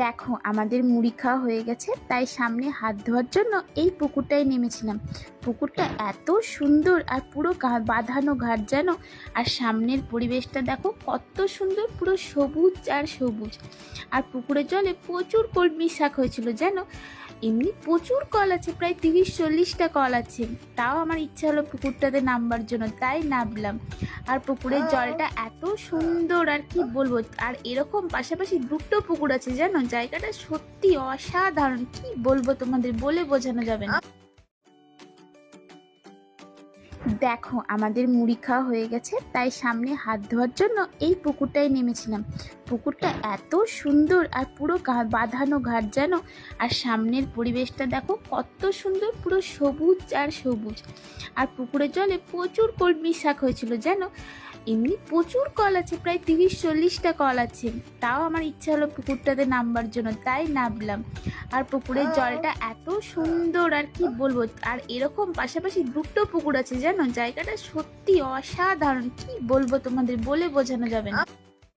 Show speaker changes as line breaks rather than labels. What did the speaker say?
দেখো আমাদের মুড়ি খাওয়া হয়ে গেছে, তাই সামনে হাত ধোয়ার জন্য এই পুকুরটায় নেমেছিলাম। পুকুরটা এত সুন্দর আর পুরো বাঁধানো ঘাট যেন। আর সামনের পরিবেশটা দেখো কত সুন্দর, পুরো সবুজ আর সবুজ। আর পুকুরের জলে প্রচুর কলমি শাক হয়েছিল যেন। এমনি প্রচুর কল আছে, প্রায় 30-40টা কল আছে। তাও আমার ইচ্ছা হলো পুকুরটাতে নামবার জন্য, তাই নামলাম। আর পুকুরের জলটা এত সুন্দর আর কি বলবো। আর এরকম পাশাপাশি দুটো পুকুর আছে জানো, জায়গাটা সত্যি অসাধারণ, কি বলবো তোমাদের, বলে বোঝানো যাবে না। দেখো আমাদের মুড়ি খাওয়া হয়ে গেছে, তাই সামনে হাত ধোয়ার জন্য এই পুকুরটায় নেমেছিলাম। পুকুরটা এত সুন্দর আর পুরো বাঁধানো ঘাট যেন। আর সামনের পরিবেশটা দেখো কত সুন্দর, পুরো সবুজ আর সবুজ। আর পুকুরের জলে প্রচুর কলমি শাক হয়েছিল যেন। এমনি প্রচুর কল আছে, প্রায় 30-40টা কল আছে। তাও আমার ইচ্ছা হলো পুকুরটাতে নামবার জন্য, তাই নামলাম। আর পুকুরের জলটা এত সুন্দর আর কি বলবো। আর এরকম পাশাপাশি দুটো পুকুর আছে জানো, জায়গাটা সত্যি অসাধারণ, কি বলবো তোমাদের, বলে বোঝানো যাবে না।